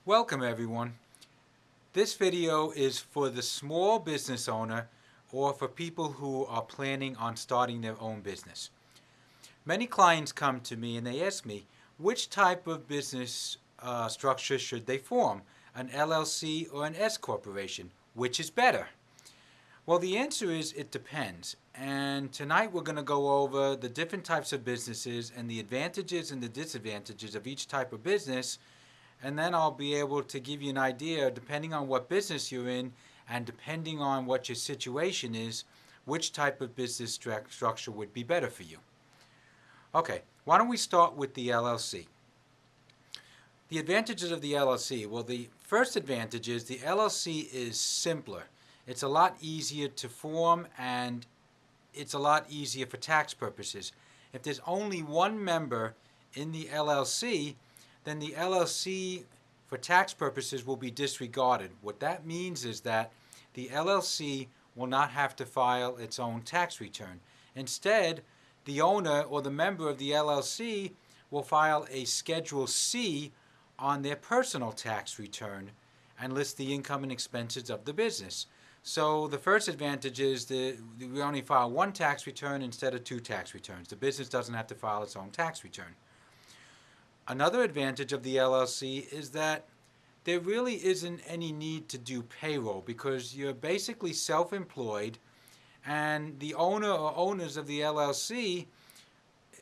Welcome everyone. This video is for the small business owner or for people who are planning on starting their own business. Many clients come to me and they ask me which type of business structure should they form, an LLC or an S-Corporation, which is better? Well, the answer is it depends. And tonight we're going to go over the different types of businesses and the advantages and the disadvantages of each type of business. And then I'll be able to give you an idea, depending on what business you're in and depending on what your situation is, which type of business structure would be better for you. Okay, why don't we start with the LLC? The advantages of the LLC. Well, the first advantage is the LLC is simpler. It's a lot easier to form and it's a lot easier for tax purposes. If there's only one member in the LLC, then the LLC for tax purposes will be disregarded. What that means is that the LLC will not have to file its own tax return. Instead, the owner or the member of the LLC will file a Schedule C on their personal tax return and list the income and expenses of the business. So the first advantage is that we only file one tax return instead of two tax returns. The business doesn't have to file its own tax return. Another advantage of the LLC is that there really isn't any need to do payroll because you're basically self-employed, and the owner or owners of the LLC,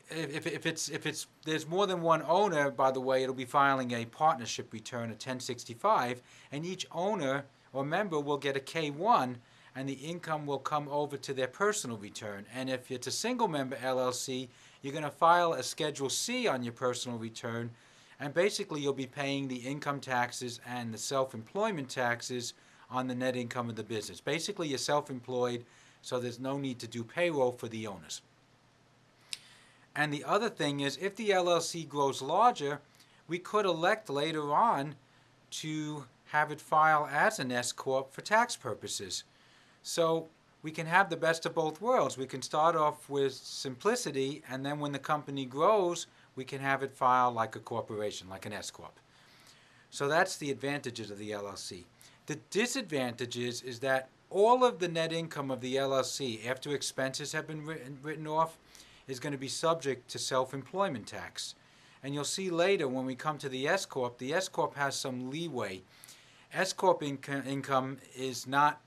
if there's more than one owner, by the way, it'll be filing a partnership return, a 1065, and each owner or member will get a K1, and the income will come over to their personal return. And if it's a single member LLC, you're going to file a Schedule C on your personal return, and basically you'll be paying the income taxes and the self-employment taxes on the net income of the business. Basically, you're self-employed, so there's no need to do payroll for the owners. And the other thing is, if the LLC grows larger, we could elect later on to have it file as an S-Corp for tax purposes. So we can have the best of both worlds. We can start off with simplicity, and then when the company grows, we can have it file like a corporation, like an S-Corp. So that's the advantages of the LLC. The disadvantages is that all of the net income of the LLC, after expenses have been written off, is going to be subject to self-employment tax. And you'll see later when we come to the S-Corp has some leeway. S-Corp income is not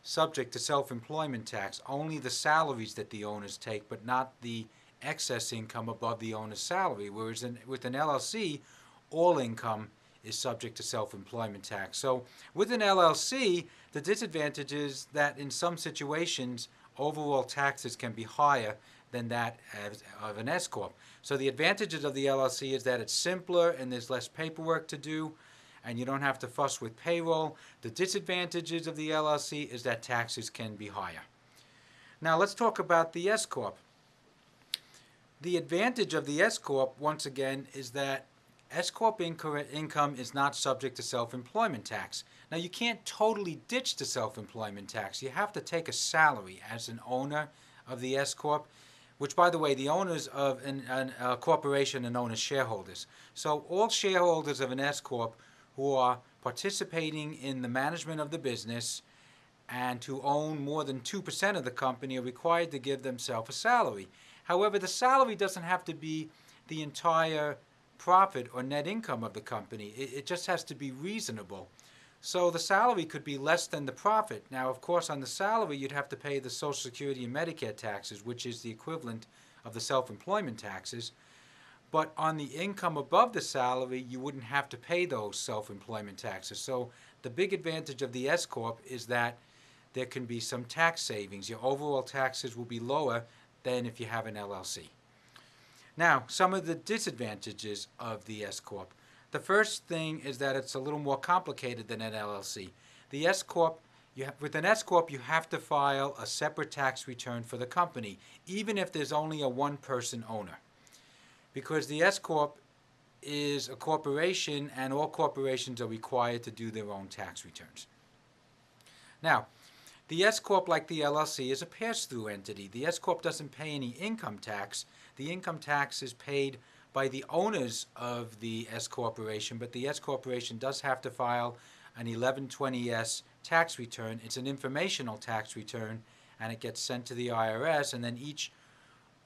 subject to self-employment tax, only the salaries that the owners take, but not the excess income above the owner's salary, whereas with an LLC, all income is subject to self-employment tax. So with an LLC, the disadvantage is that in some situations, overall taxes can be higher than that of an S-Corp. So the advantages of the LLC is that it's simpler and there's less paperwork to do, and you don't have to fuss with payroll. The disadvantages of the LLC is that taxes can be higher. Now let's talk about the S-Corp. The advantage of the S-Corp, once again, is that S-Corp income is not subject to self-employment tax. Now you can't totally ditch the self-employment tax. You have to take a salary as an owner of the S-Corp, which, by the way, the owners of a corporation are known as shareholders. So all shareholders of an S-Corp who are participating in the management of the business and who own more than 2% of the company are required to give themselves a salary. However, the salary doesn't have to be the entire profit or net income of the company. It just has to be reasonable. So the salary could be less than the profit. Now, of course, on the salary, you'd have to pay the Social Security and Medicare taxes, which is the equivalent of the self-employment taxes. But on the income above the salary, you wouldn't have to pay those self-employment taxes. So the big advantage of the S-Corp is that there can be some tax savings. Your overall taxes will be lower than if you have an LLC. Now, some of the disadvantages of the S-Corp. The first thing is that it's a little more complicated than an LLC. The S-Corp, with an S-Corp, you have to file a separate tax return for the company, even if there's only a one-person owner. Because the S-Corp is a corporation, and all corporations are required to do their own tax returns. Now, the S-Corp, like the LLC, is a pass-through entity. The S-Corp doesn't pay any income tax. The income tax is paid by the owners of the S corporation, but the S corporation does have to file an 1120S tax return. It's an informational tax return, and it gets sent to the IRS, and then each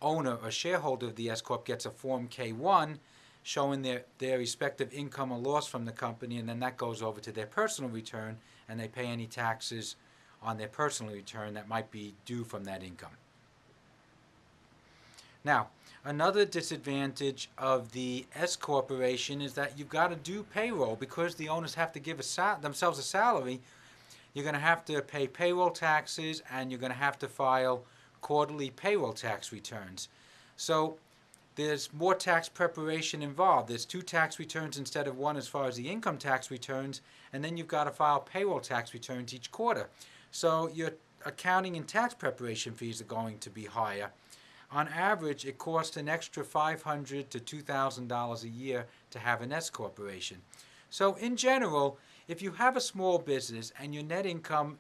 owner or shareholder of the S-Corp gets a Form K-1 showing their respective income or loss from the company, and then that goes over to their personal return, and they pay any taxes on their personal return that might be due from that income. Now, another disadvantage of the S corporation is that you've got to do payroll. Because the owners have to give themselves a salary, you're going to have to pay payroll taxes, and you're going to have to file quarterly payroll tax returns. So there's more tax preparation involved. There's 2 tax returns instead of 1 as far as the income tax returns, and then you've got to file payroll tax returns each quarter. So your accounting and tax preparation fees are going to be higher. On average, it costs an extra $500 to $2,000 a year to have an S corporation. So in general, if you have a small business and your net income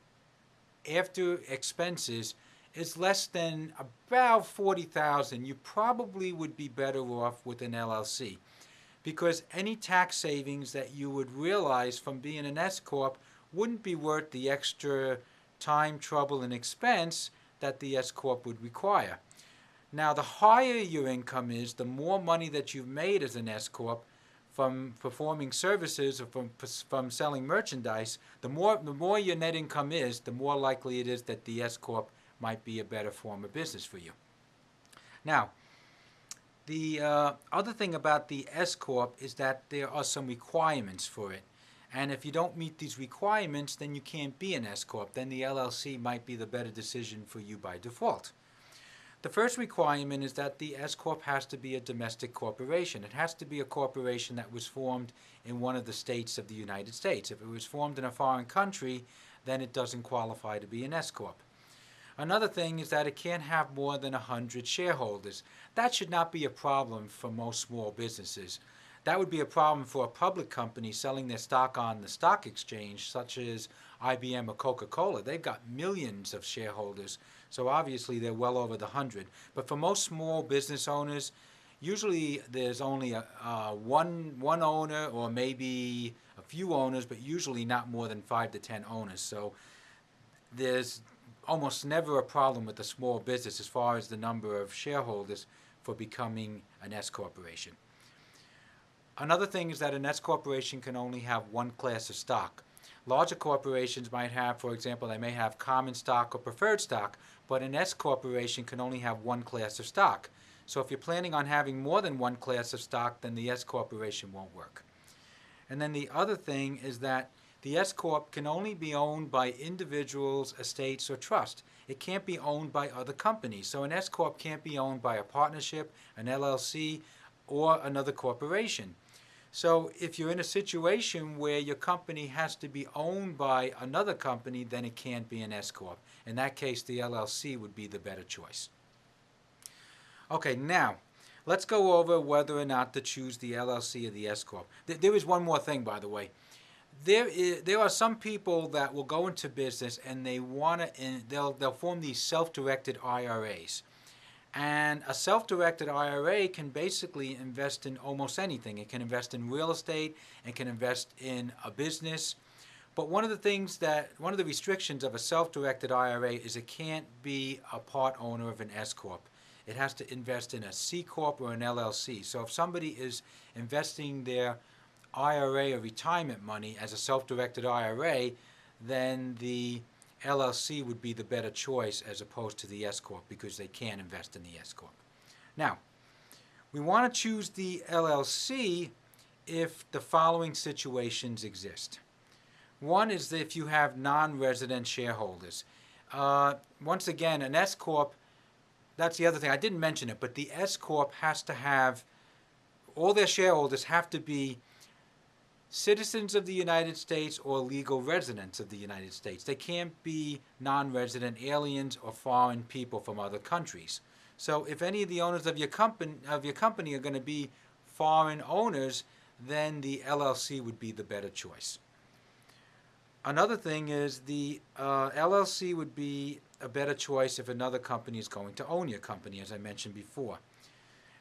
after expenses is less than about $40,000, you probably would be better off with an LLC, because any tax savings that you would realize from being an S corp wouldn't be worth the extra time, trouble, and expense that the S corp would require. Now, the higher your income is, the more money that you've made as an S corp from performing services or from selling merchandise, the more your net income is, the more likely it is that the S corp might be a better form of business for you. Now, the other thing about the S corp is that there are some requirements for it, and if you don't meet these requirements, then you can't be an S corp. Then the LLC might be the better decision for you by default. The first requirement is that the S-Corp has to be a domestic corporation. It has to be a corporation that was formed in one of the states of the United States. If it was formed in a foreign country, then it doesn't qualify to be an S-Corp. Another thing is that it can't have more than 100 shareholders. That should not be a problem for most small businesses. That would be a problem for a public company selling their stock on the stock exchange, such as IBM or Coca-Cola. They've got millions of shareholders, so obviously they're well over the 100. But for most small business owners, usually there's only one owner or maybe a few owners, but usually not more than 5 to 10 owners. So there's almost never a problem with a small business as far as the number of shareholders for becoming an S corporation. Another thing is that an S corporation can only have one class of stock. Larger corporations might have, for example, they may have common stock or preferred stock, but an S corporation can only have one class of stock. So if you're planning on having more than one class of stock, then the S corporation won't work. And then the other thing is that the S corp can only be owned by individuals, estates, or trust. It can't be owned by other companies. So an S corp can't be owned by a partnership, an LLC, or another corporation. So if you're in a situation where your company has to be owned by another company, then it can't be an S corp. In that case, the LLC would be the better choice. Okay, now let's go over whether or not to choose the LLC or the S corp. There is one more thing, by the way. There are some people that will go into business and they'll form these self-directed IRAs. And a self-directed IRA can basically invest in almost anything. It can invest in real estate, it can invest in a business. But one of the restrictions of a self-directed IRA is it can't be a part owner of an S corp. It has to invest in a C corp or an LLC. So if somebody is investing their IRA or retirement money as a self-directed IRA, then the LLC would be the better choice as opposed to the S corp, because they can invest in the S corp. Now, we want to choose the LLC if the following situations exist. One is if you have non-resident shareholders. Once again, an S corp, that's the other thing, I didn't mention it, but the S corp has to have, all their shareholders have to be citizens of the United States or legal residents of the United States. They can't be non-resident aliens or foreign people from other countries. So if any of the owners of your company are going to be foreign owners, then the LLC would be the better choice. Another thing is the LLC would be a better choice if another company is going to own your company, as I mentioned before.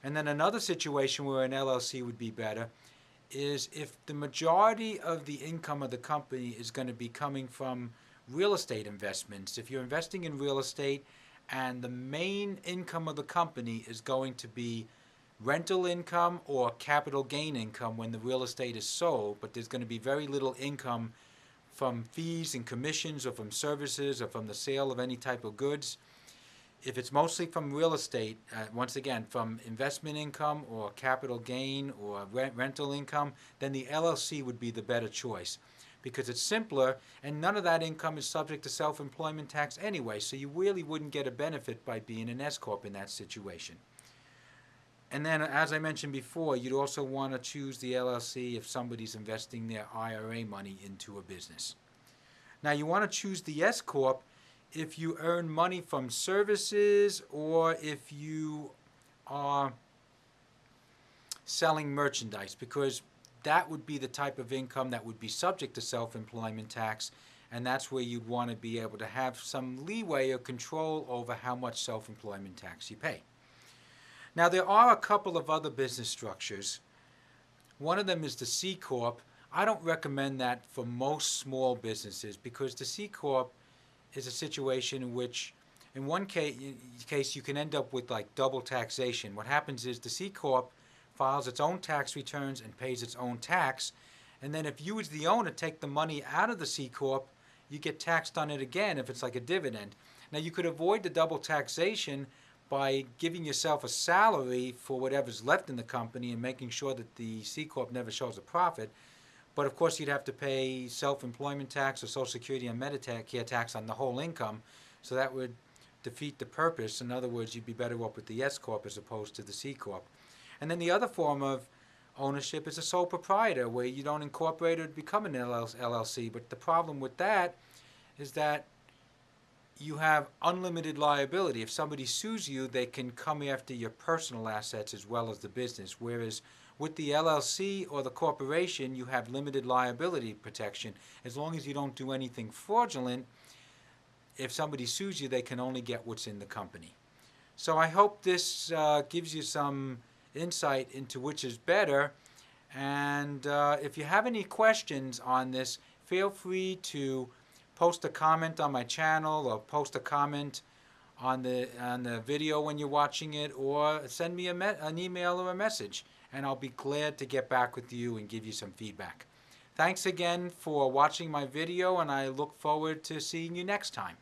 And then another situation where an LLC would be better is if the majority of the income of the company is going to be coming from real estate investments. If you're investing in real estate and the main income of the company is going to be rental income or capital gain income when the real estate is sold, but there's going to be very little income from fees and commissions or from services or from the sale of any type of goods. If it's mostly from real estate, once again, from investment income or capital gain or rental income, then the LLC would be the better choice because it's simpler and none of that income is subject to self-employment tax anyway, so you really wouldn't get a benefit by being an S-Corp in that situation. And then, as I mentioned before, you'd also want to choose the LLC if somebody's investing their IRA money into a business. Now, you want to choose the S-Corp if you earn money from services or if you are selling merchandise, because that would be the type of income that would be subject to self-employment tax, and that's where you'd want to be able to have some leeway or control over how much self-employment tax you pay. Now, there are a couple of other business structures. One of them is the C-Corp. I don't recommend that for most small businesses because the C-Corp is a situation in which, in one case, you can end up with like double taxation. What happens is the C-Corp files its own tax returns and pays its own tax, and then if you as the owner take the money out of the C-Corp, you get taxed on it again if it's like a dividend. Now, you could avoid the double taxation by giving yourself a salary for whatever's left in the company and making sure that the C-Corp never shows a profit. But of course, you'd have to pay self-employment tax or Social Security and Medicare tax on the whole income, so that would defeat the purpose. In other words, you'd be better off with the S-Corp as opposed to the C-Corp. And then the other form of ownership is a sole proprietor, where you don't incorporate or become an LLC. But the problem with that is that you have unlimited liability. If somebody sues you, they can come after your personal assets as well as the business, whereas with the LLC or the corporation, you have limited liability protection. As long as you don't do anything fraudulent, if somebody sues you, they can only get what's in the company. So I hope this gives you some insight into which is better. And if you have any questions on this, feel free to post a comment on my channel or post a comment on the video when you're watching it, or send me an email or a message, and I'll be glad to get back with you and give you some feedback. Thanks again for watching my video, and I look forward to seeing you next time.